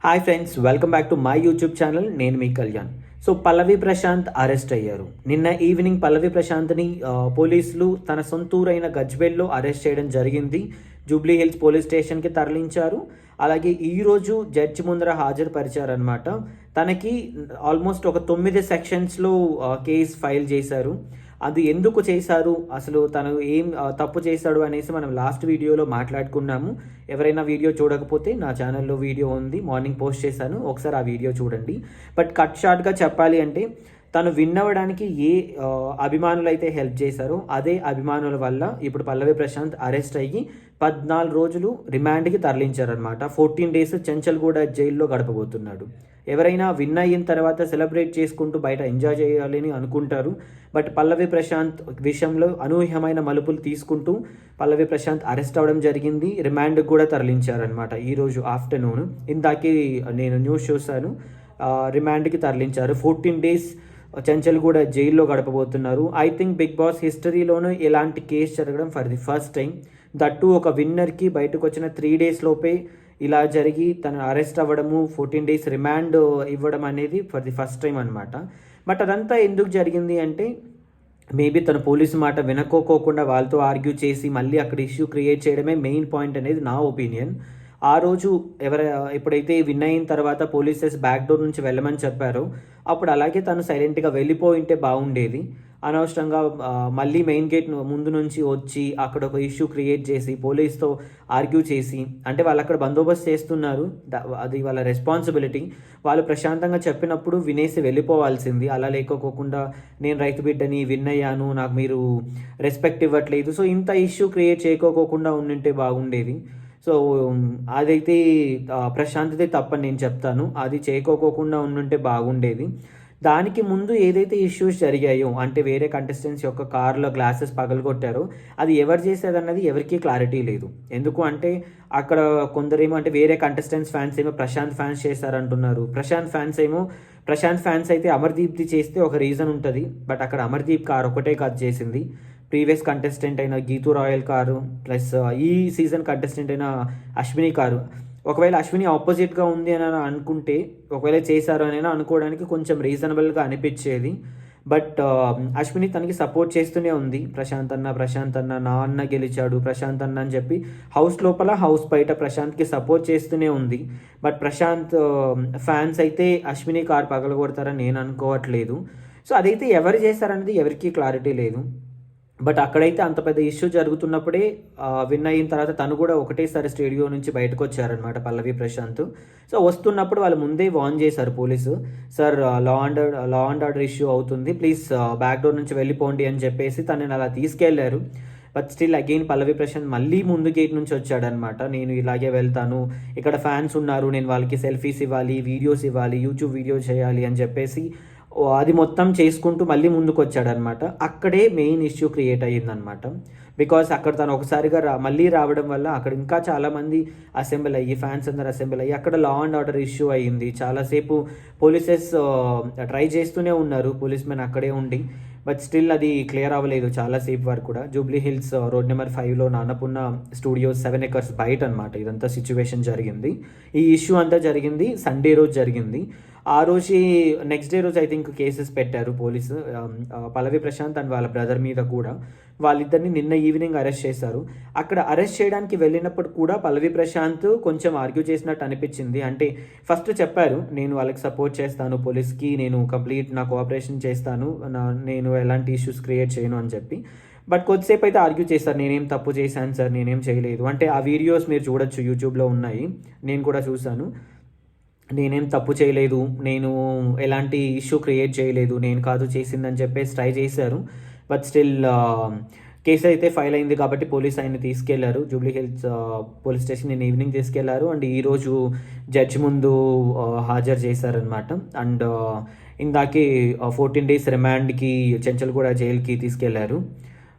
Hi friends, welcome back to my YouTube channel. నేను మీ Kalyan. So పల్లవి Prashanth arrest అయ్యారు. నిన్న evening పల్లవి ప్రశాంత్ని పోలీసులు తన సొంతూరైన గజ్వేల్లో అరెస్ట్ చేయడం జరిగింది. జూబ్లీ హిల్స్ పోలీస్ స్టేషన్కి తరలించారు. అలాగే ఈరోజు జడ్జి ముందర హాజరుపరిచారనమాట. తనకి ఆల్మోస్ట్ ఒక 9 సెక్షన్స్లో కేసు ఫైల్ చేశారు. అది ఎందుకు చేశారు, అసలు తను ఏం తప్పు చేశాడు అనేసి మనం లాస్ట్ వీడియోలో మాట్లాడుకున్నాము. ఎవరైనా వీడియో చూడకపోతే నా ఛానల్లో వీడియో ఉంది, మార్నింగ్ పోస్ట్ చేశాను, ఒకసారి ఆ వీడియో చూడండి. బట్ కట్ షార్ట్గా చెప్పాలి అంటే తను విన్ అవ్వడానికి ఏ అభిమానులు అయితే హెల్ప్ చేశారో అదే అభిమానుల వల్ల ఇప్పుడు పల్లవి ప్రశాంత్ అరెస్ట్ అయ్యి 14 రోజులు రిమాండ్కి తరలించారనమాట. 14 డేస్ చెంచల్గూడ జైల్లో గడపబోతున్నాడు. ఎవరైనా విన్ అయిన తర్వాత సెలబ్రేట్ చేసుకుంటూ బయట ఎంజాయ్ చేయాలని అనుకుంటారు. బట్ పల్లవి ప్రశాంత్ విషయంలో అనూహ్యమైన మలుపులు తీసుకుంటూ పల్లవి ప్రశాంత్ అరెస్ట్ అవ్వడం జరిగింది. రిమాండ్కి కూడా తరలించారనమాట ఈరోజు ఆఫ్టర్నూన్. ఇందాకే నేను న్యూస్ చూశాను, రిమాండ్కి తరలించారు. 14 డేస్ చెంచల్గూడ జైల్లో గడపబోతున్నారు. ఐ థింక్ బిగ్ బాస్ హిస్టరీలోనూ ఇలాంటి కేసు జరగడం for the first time. That ఒక విన్నర్కి బయటకు వచ్చిన 3 డేస్ లోపే ఇలా జరిగి తను అరెస్ట్ అవ్వడము, 14 డేస్ రిమాండ్ ఇవ్వడం అనేది ఫర్ ది ఫస్ట్ టైం అనమాట. బట్ అదంతా ఎందుకు జరిగింది అంటే మేబీ తన పోలీసు మాట వినకోకుండా వాళ్ళతో ఆర్గ్యూ చేసి మళ్ళీ అక్కడ ఇష్యూ క్రియేట్ చేయడమే మెయిన్ పాయింట్ అనేది నా ఒపీనియన్. ఆ రోజు ఎప్పుడైతే విన్ అయిన తర్వాత పోలీసెస్ బ్యాక్ డోర్ నుంచి వెళ్ళమని చెప్పారో అప్పుడు అలాగే తను సైలెంట్గా వెళ్ళిపోయింటే బాగుండేది. అనవసరంగా మళ్ళీ మెయిన్ గేట్ ముందు నుంచి వచ్చి అక్కడ ఒక ఇష్యూ క్రియేట్ చేసి పోలీస్తో ఆర్గ్యూ చేసి, అంటే వాళ్ళు అక్కడ బందోబస్తు చేస్తున్నారు, అది వాళ్ళ రెస్పాన్సిబిలిటీ. వాళ్ళు ప్రశాంతంగా చెప్పినప్పుడు వినేసి వెళ్ళిపోవాల్సింది. అలా లేకపోకుండా నేను రైతు బిడ్డని, విన్ అయ్యాను, నాకు మీరు రెస్పెక్ట్ ఇవ్వట్లేదు, సో ఇంత ఇష్యూ క్రియేట్ చేయకోకుండా ఉండింటే బాగుండేది. సో అదైతే ప్రశాంత్దే తప్పని నేను చెప్తాను. అది చేయకోకుండా ఉండుంటే బాగుండేది. దానికి ముందు ఏదైతే ఇష్యూస్ జరిగాయో, అంటే వేరే కంటెస్టెంట్స్ యొక్క కార్లో గ్లాసెస్ పగలగొట్టారో అది ఎవరు చేసేదన్నది ఎవరికీ క్లారిటీ లేదు. ఎందుకు అంటే అక్కడ కొందరేమో అంటే వేరే కంటెస్టెంట్స్ ఫ్యాన్స్ ఏమో ప్రశాంత్ ఫ్యాన్స్ చేశారంటున్నారు. ప్రశాంత్ ఫ్యాన్స్ అయితే అమర్దీప్ది చేస్తే ఒక రీజన్ ఉంటుంది. బట్ అక్కడ అమర్దీప్ కార్ ఒకటే కాదు చేసింది. ప్రీవియస్ కంటెస్టెంట్ అయిన గీతూ రాయల్ కారు ప్లస్ ఈ సీజన్ కంటెస్టెంట్ అయిన అశ్విని కారు. ఒకవేళ అశ్విని ఆపోజిట్గా ఉంది అని అనుకుంటే, ఒకవేళ చేశారు అని అనుకోవడానికి కొంచెం రీజనబుల్గా అనిపించేది. బట్ అశ్విని తనకి సపోర్ట్ చేస్తూనే ఉంది. ప్రశాంత్ అన్న నా అన్న గెలిచాడు, ప్రశాంత్ అన్న అని చెప్పి హౌస్ లోపల హౌస్ బయట ప్రశాంత్కి సపోర్ట్ చేస్తూనే ఉంది. బట్ ప్రశాంత్ ఫ్యాన్స్ అయితే అశ్విని కార్ పగలగొడతారని నేను అనుకోవట్లేదు. సో అదైతే ఎవరు చేశారనేది ఎవరికీ క్లారిటీ లేదు. బట్ అక్కడైతే అంత పెద్ద ఇష్యూ జరుగుతున్నప్పుడే విన్ అయిన తర్వాత తను కూడా ఒకటేసారి స్టేడియో నుంచి బయటకు వచ్చారనమాట పల్లవి ప్రశాంత్. సో వస్తున్నప్పుడు వాళ్ళు ముందే వార్న్ చేశారు police, sir law and order issue అవుతుంది, ప్లీజ్ బ్యాక్ డోర్ నుంచి వెళ్ళిపోండి అని చెప్పేసి తనని అలా తీసుకెళ్లారు. బట్ స్టిల్ అగైన్ పల్లవి ప్రశాంత్ మళ్ళీ ముందు గేట్ నుంచి వచ్చాడనమాట. నేను ఇలాగే వెళ్తాను, ఇక్కడ ఫ్యాన్స్ ఉన్నారు, నేను వాళ్ళకి సెల్ఫీస్ ఇవ్వాలి, వీడియోస్ ఇవ్వాలి, యూట్యూబ్ వీడియో చేయాలి అని చెప్పేసి అది మొత్తం చేసుకుంటూ మళ్ళీ ముందుకు వచ్చాడనమాట. అక్కడే మెయిన్ ఇష్యూ క్రియేట్ అయ్యిందనమాట. బికాస్ అక్కడ తను ఒకసారిగా మళ్ళీ రావడం వల్ల అక్కడ ఇంకా చాలామంది అసెంబ్ల్ అయ్యి, ఫ్యాన్స్ అందరు అసెంబ్ల్ అయ్యి అక్కడ లా అండ్ ఆర్డర్ ఇష్యూ అయ్యింది. చాలాసేపు పోలీసెస్ ట్రై చేస్తూనే ఉన్నారు, పోలీస్ మెన్ అక్కడే ఉండి. బట్ స్టిల్ అది క్లియర్ అవ్వలేదు చాలాసేపు వరకు కూడా. జూబ్లీ హిల్స్ రోడ్ నెంబర్ 5లో నాన్నపున్న స్టూడియోస్ 7 acres బయట అనమాట ఇదంతా సిచ్యువేషన్ జరిగింది. ఈ ఇష్యూ అంతా జరిగింది సండే రోజు జరిగింది. ఆ రోజు నెక్స్ట్ డే రోజు ఐ థింక్ కేసెస్ పెట్టారు పోలీసు పల్లవి ప్రశాంత్ అండ్ వాళ్ళ బ్రదర్ మీద కూడా. వాళ్ళిద్దరిని నిన్న ఈవినింగ్ అరెస్ట్ చేశారు. అక్కడ అరెస్ట్ చేయడానికి వెళ్ళినప్పుడు కూడా పల్లవి ప్రశాంత్ కొంచెం ఆర్గ్యూ చేసినట్టు అనిపించింది. అంటే ఫస్ట్ చెప్పారు, నేను వాళ్ళకి సపోర్ట్ చేస్తాను, పోలీస్కి నేను కంప్లీట్ నా కోఆపరేషన్ చేస్తాను, నేను ఎలాంటి ఇష్యూస్ క్రియేట్ చేయను అని చెప్పి. బట్ కొద్దిసేపు అయితే ఆర్గ్యూ చేస్తారు, నేనేం తప్పు చేశాను సార్, నేనేం చేయలేదు అంటే. ఆ వీడియోస్ మీరు చూడొచ్చు, యూట్యూబ్లో ఉన్నాయి, నేను కూడా చూశాను. నేనేం తప్పు చేయలేదు, నేను ఎలాంటి ఇష్యూ క్రియేట్ చేయలేదు, నేను కాదు చేసిందని చెప్పేసి ట్రై చేశారు. బట్ స్టిల్ కేసు అయితే ఫైల్ అయింది కాబట్టి పోలీస్ ఆయన్ని తీసుకెళ్లారు జూబ్లీ హిల్స్ పోలీస్ స్టేషన్. నేను ఈవినింగ్ తీసుకెళ్లారు అండ్ ఈరోజు జడ్జి ముందు హాజరు చేశారనమాట. అండ్ ఇందాకే 14 days రిమాండ్కి చెంచల్గూడ జైలుకి తీసుకెళ్లారు.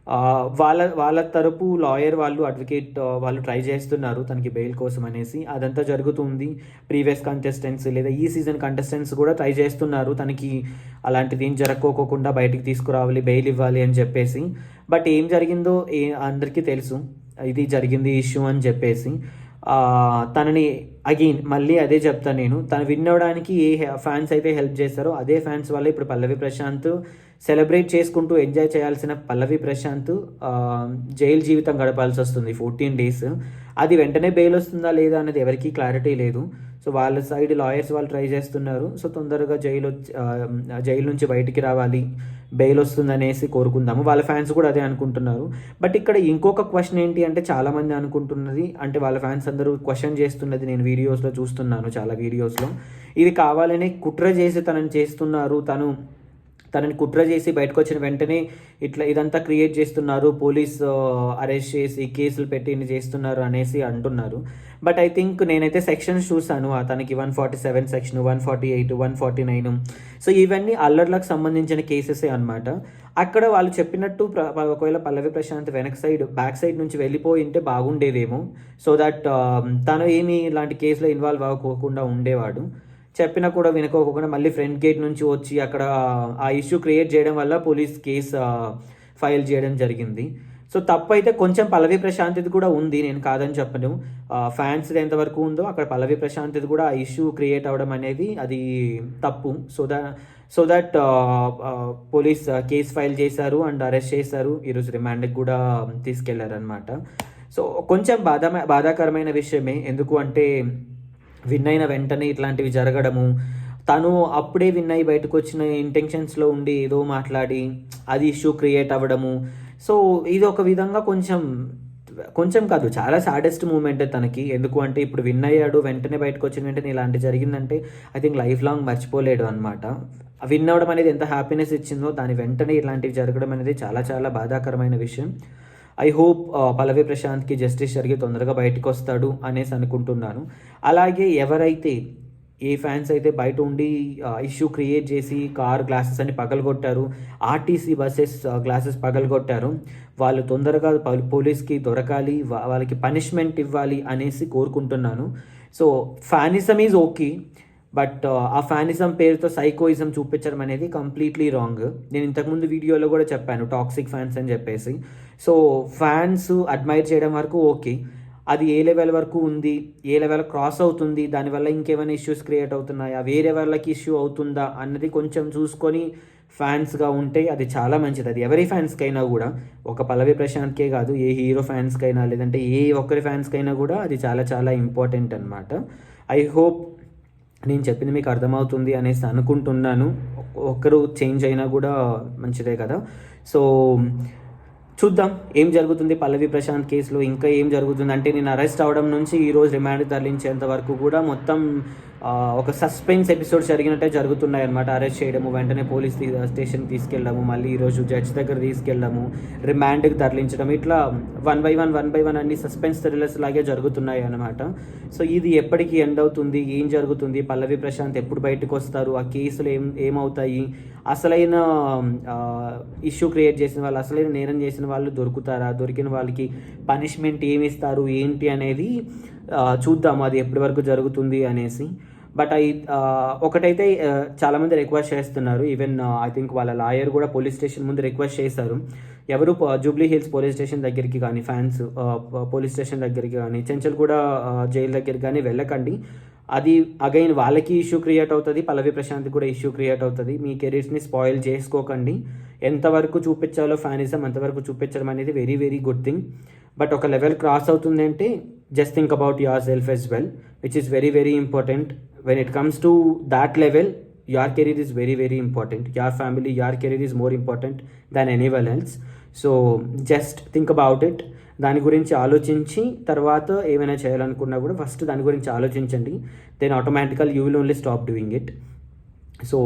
వాళ్ళ తరపు లాయర్ వాళ్ళు, అడ్వకేట్ వాళ్ళు ట్రై చేస్తున్నారు తనకి బెయిల్ కోసం అనేసి. అదంతా జరుగుతుంది. ప్రీవియస్ కంటెస్టెంట్స్ లేదా ఈ సీజన్ కంటెస్టెంట్స్ కూడా ట్రై చేస్తున్నారు తనకి అలాంటిది ఏం జరగకోకుండా బయటికి తీసుకురావాలి, బెయిల్ ఇవ్వాలి అని చెప్పేసి. బట్ ఏం జరిగిందో అందరికీ తెలుసు, ఇది జరిగింది ఇష్యూ అని చెప్పేసి. తనని అగైన్ మళ్ళీ అదే చెప్తాను నేను, తను విన్ అవ్వడానికి ఏ ఫ్యాన్స్ అయితే హెల్ప్ చేస్తారో అదే ఫ్యాన్స్ వల్ల ఇప్పుడు పల్లవి ప్రశాంత్ సెలబ్రేట్ చేసుకుంటూ ఎంజాయ్ చేయాల్సిన పల్లవి ప్రశాంత్ జైలు జీవితం గడపాల్సి వస్తుంది 14 days. అది వెంటనే బెయిల్ వస్తుందా లేదా అనేది ఎవరికీ క్లారిటీ లేదు. సో వాళ్ళ సైడ్ లాయర్స్ వాళ్ళు ట్రై చేస్తున్నారు. సో తొందరగా జైలు నుంచి బయటికి రావాలి, బెయిల్ వస్తుందనేసి కోరుకుందాము. వాళ్ళ ఫ్యాన్స్ కూడా అదే అనుకుంటున్నారు. బట్ ఇక్కడ ఇంకొక క్వశ్చన్ ఏంటి అంటే, చాలామంది అనుకుంటున్నది అంటే వాళ్ళ ఫ్యాన్స్ అందరూ క్వశ్చన్ చేస్తున్నది నేను వీడియోస్లో చూస్తున్నాను, చాలా వీడియోస్లో, ఇది కావాలనే కుట్ర చేసి తనని చేస్తున్నారు, తనని కుట్ర చేసి బయటకు వచ్చిన వెంటనే ఇదంతా క్రియేట్ చేస్తున్నారు, పోలీస్ అరెస్ట్ చేసి కేసులు పెట్టి చేస్తున్నారు అనేసి అంటున్నారు. బట్ ఐ థింక్ నేనైతే సెక్షన్స్ చూసాను, తనకి 147 సెక్షన్, 148, 149. సో ఇవన్నీ అల్లర్లకు సంబంధించిన కేసెసే అనమాట. అక్కడ వాళ్ళు చెప్పినట్టు ఒకవేళ పల్లవి ప్రశాంత్ బ్యాక్ సైడ్ నుంచి వెళ్ళిపోయి ఉంటే బాగుండేదేమో, సో దట్ తను ఏమి ఇలాంటి కేసులో ఇన్వాల్వ్ అవ్వకుండా ఉండేవాడు. చెప్పినా కూడా వినుకోకుండా మళ్ళీ ఫ్రంట్ గేట్ నుంచి వచ్చి అక్కడ ఆ ఇష్యూ క్రియేట్ చేయడం వల్ల పోలీస్ కేసు ఫైల్ చేయడం జరిగింది. సో తప్పు అయితే కొంచెం పల్లవి ప్రశాంత్ది కూడా ఉంది, నేను కాదని చెప్పను. ఫ్యాన్స్ది ఎంతవరకు ఉందో అక్కడ పల్లవి ప్రశాంత్ది కూడా ఆ ఇష్యూ క్రియేట్ అవ్వడం అనేది అది తప్పు. So that police case file చేశారు అండ్ అరెస్ట్ చేశారు, ఈరోజు రిమాండ్కి కూడా తీసుకెళ్లారు అనమాట. సో కొంచెం బాధాకరమైన విషయమే. ఎందుకు అంటే విన్ అయిన వెంటనే ఇట్లాంటివి జరగడము, తను అప్పుడే విన్ అయ్యి బయటకు వచ్చిన ఇంటెన్షన్స్లో ఉండి ఏదో మాట్లాడి అది ఇష్యూ క్రియేట్ అవ్వడము. సో ఇది ఒక విధంగా కొంచెం కాదు, చాలా సాడెస్ట్ మూమెంట్ తనకి. ఎందుకు అంటే ఇప్పుడు విన్ అయ్యాడు, వెంటనే బయటకు వచ్చిన వెంటనే ఇలాంటి జరిగిందంటే ఐ థింక్ లైఫ్ లాంగ్ మర్చిపోలేడు అనమాట. విన్ అవ్వడం అనేది ఎంత హ్యాపీనెస్ ఇచ్చిందో దాని వెంటనే ఇలాంటివి జరగడం అనేది చాలా చాలా బాధాకరమైన విషయం. ఐ హోప్ పల్లవి ప్రశాంత్కి జస్టిస్ జరిగి తొందరగా బయటకు వస్తాడు అనేసి అనుకుంటున్నాను. అలాగే ఎవరైతే ఏ ఫ్యాన్స్ అయితే బయట ఉండి ఇష్యూ క్రియేట్ చేసి కార్ గ్లాసెస్ అన్ని పగలగొట్టారు, ఆర్టీసీ బస్సెస్ గ్లాసెస్ పగలగొట్టారు, వాళ్ళు తొందరగా పోలీస్కి దొరకాలి, వాళ్ళకి పనిష్మెంట్ ఇవ్వాలి అనేసి కోరుకుంటున్నాను. So fanism is okay, but ఆ ఫ్యానిజం పేరుతో సైకోయిజం చూపించడం అనేది కంప్లీట్లీ రాంగ్. నేను ఇంతకుముందు వీడియోలో కూడా చెప్పాను టాక్సిక్ ఫ్యాన్స్ అని చెప్పేసి. సో ఫ్యాన్స్ అడ్మైర్ చేయడం వరకు ఓకే, అది ఏ లెవెల్ వరకు ఉంది, ఏ లెవెల్ క్రాస్ అవుతుంది, దానివల్ల ఇంకేమైనా ఇష్యూస్ క్రియేట్ అవుతున్నాయా, వేరే వాళ్ళకి ఇష్యూ అవుతుందా అన్నది కొంచెం చూసుకొని ఫ్యాన్స్గా ఉంటే అది చాలా మంచిది. అది ఎవరి ఫ్యాన్స్కైనా కూడా, ఒక పల్లవి ప్రశాంత్కే కాదు, ఏ హీరో ఫ్యాన్స్కైనా లేదంటే ఏ ఒక్కరి ఫ్యాన్స్కైనా కూడా అది చాలా చాలా ఇంపార్టెంట్ అనమాట. ఐ హోప్ నేను చెప్పింది మీకు అర్థమవుతుంది అనేసి అనుకుంటున్నాను. ఒక్కరు చేంజ్ అయినా కూడా మంచిదే కదా. సో చూద్దాం ఏం జరుగుతుంది పల్లవి ప్రశాంత్ కేసులో, ఇంకా ఏం జరుగుతుంది అంటే నేను అరెస్ట్ అవడం నుంచి ఈరోజు రిమాండ్ తరలించేంత వరకు కూడా మొత్తం ఒక సస్పెన్స్ ఎపిసోడ్స్ జరిగినట్టే జరుగుతున్నాయి అనమాట. అరెస్ట్ చేయడము, వెంటనే పోలీస్ స్టేషన్కి తీసుకెళ్ళడము, మళ్ళీ ఈరోజు జడ్జ్ దగ్గర తీసుకెళ్ళడము, రిమాండ్కి తరలించడం, ఇట్లా వన్ బై వన్ అన్ని సస్పెన్స్ థ్రిల్లర్స్ లాగే జరుగుతున్నాయి అనమాట. సో ఇది ఎప్పటికీ ఎండ్ అవుతుంది, ఏం జరుగుతుంది, పల్లవి ప్రశాంత్ ఎప్పుడు బయటకు వస్తారు, ఆ కేసులు ఏమవుతాయి, అసలైన ఇష్యూ క్రియేట్ చేసిన వాళ్ళు, అసలైన నేరం చేసిన వాళ్ళు దొరుకుతారా, దొరికిన వాళ్ళకి పనిష్మెంట్ ఏమి ఇస్తారు ఏంటి అనేది చూద్దాము, అది ఎప్పటి వరకు జరుగుతుంది అనేసి. బట్ ఒకటైతే చాలామంది రిక్వెస్ట్ చేస్తున్నారు, ఈవెన్ ఐ థింక్ వాళ్ళ లాయర్ కూడా పోలీస్ స్టేషన్ ముందు రిక్వెస్ట్ చేశారు, ఎవరు జూబ్లీ హిల్స్ పోలీస్ స్టేషన్ దగ్గరికి కానీ, ఫ్యాన్స్ పోలీస్ స్టేషన్ దగ్గరికి కానీ, చెంచల్గూడ జైలు దగ్గరికి కానీ వెళ్ళకండి. అది అగైన్ వాళ్ళకి ఇష్యూ క్రియేట్ అవుతుంది, పల్లవి ప్రశాంత్ కూడా ఇష్యూ క్రియేట్ అవుతుంది. మీ కెరీర్స్ని స్పాయిల్ చేసుకోకండి. ఎంతవరకు చూపించాలో ఫ్యానిజం అంతవరకు చూపించడం అనేది very very good thing. But ఒక లెవెల్ క్రాస్ అవుతుంది అంటే just think about yourself as well, which is very very important. When it comes to that level, your career is very very important, your family, your career is more important than anyone else. So just think about it. దాని గురించి ఆలోచించి తర్వాత ఏమైనా చేయాలనుకున్నా కూడా first దాని గురించి ఆలోచించండి. Then automatically you will only stop doing it. So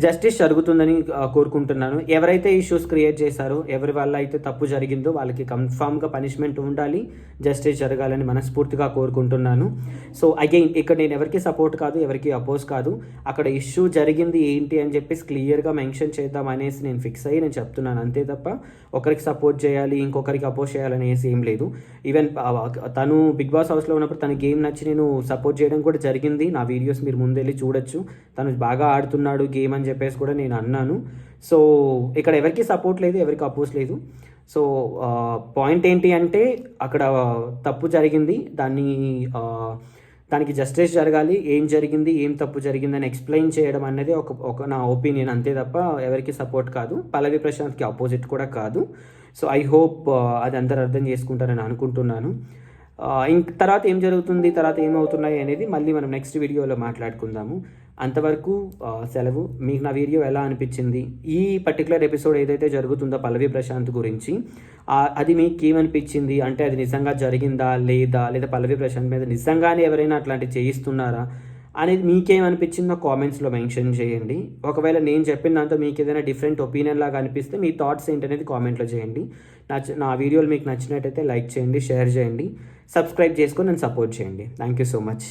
justice జరుగుతుందని కోరుకుంటున్నాను. ఎవరైతే ఇష్యూస్ క్రియేట్ చేశారో, ఎవరి వల్ల అయితే తప్పు జరిగిందో వాళ్ళకి కన్ఫామ్గా పనిష్మెంట్ ఉండాలి, జస్టిస్ జరగాలని మనస్ఫూర్తిగా కోరుకుంటున్నాను. సో అగైన్ ఇక్కడ నేను ఎవరికి సపోర్ట్ కాదు, ఎవరికి అపోజ్ కాదు. అక్కడ ఇష్యూ జరిగింది ఏంటి అని చెప్పేసి క్లియర్గా మెన్షన్ చేద్దాం అనేసి నేను ఫిక్స్ అయ్యి నేను చెప్తున్నాను, అంతే తప్ప ఒకరికి సపోర్ట్ చేయాలి ఇంకొకరికి అపోజ్ చేయాలనేసి ఏం లేదు. ఈవెన్ తను బిగ్ బాస్ హౌస్లో ఉన్నప్పుడు తన గేమ్ నచ్చి నేను సపోర్ట్ చేయడం కూడా జరిగింది. నా వీడియోస్ మీరు ముందెళ్ళి చూడొచ్చు. తను బాగా ఆడుతున్నాడు గేమ్ అని చెప్పేసి కూడా నేను అన్నాను. సో ఇక్కడ ఎవరికి సపోర్ట్ లేదు, ఎవరికి అపోజ్ లేదు. సో పాయింట్ ఏంటి అంటే అక్కడ తప్పు జరిగింది, దానికి జస్టిస్ జరగాలి, ఏం జరిగింది, ఏం తప్పు జరిగిందని ఎక్స్ప్లెయిన్ చేయడం అనేది ఒక నా ఒపీనియన్, అంతే తప్ప ఎవరికి సపోర్ట్ కాదు, పల్లవి ప్రశాంత్కి ఆపోజిట్ కూడా కాదు. సో ఐ హోప్ అది అందరు అర్థం చేసుకుంటారని అనుకుంటున్నాను. తర్వాత ఏం జరుగుతుంది, తర్వాత ఏమవుతున్నాయి అనేది మళ్ళీ మనం నెక్స్ట్ వీడియోలో మాట్లాడుకుందాము. అంతవరకు సెలవు. మీకు నా వీడియో ఎలా అనిపించింది, ఈ పర్టికులర్ ఎపిసోడ్ ఏదైతే జరుగుతుందో పల్లవి ప్రశాంత్ గురించి, అది మీకు ఏమనిపించింది, అంటే అది నిజంగా జరిగిందా లేదా పల్లవి ప్రశాంత్ మీద నిజంగానే ఎవరైనా అట్లాంటివి చేయిస్తున్నారా అనేది మీకేమనిపించిందో కామెంట్స్లో మెన్షన్ చేయండి. ఒకవేళ నేను చెప్పిన దాంతో మీకు ఏదైనా డిఫరెంట్ ఒపీనియన్ లాగా అనిపిస్తే మీ థాట్స్ ఏంటనేది కామెంట్లో చేయండి. నా వీడియోలు మీకు నచ్చినట్టయితే లైక్ చేయండి, షేర్ చేయండి, సబ్స్క్రైబ్ చేసుకొని నన్ను సపోర్ట్ చేయండి. Thank you so much.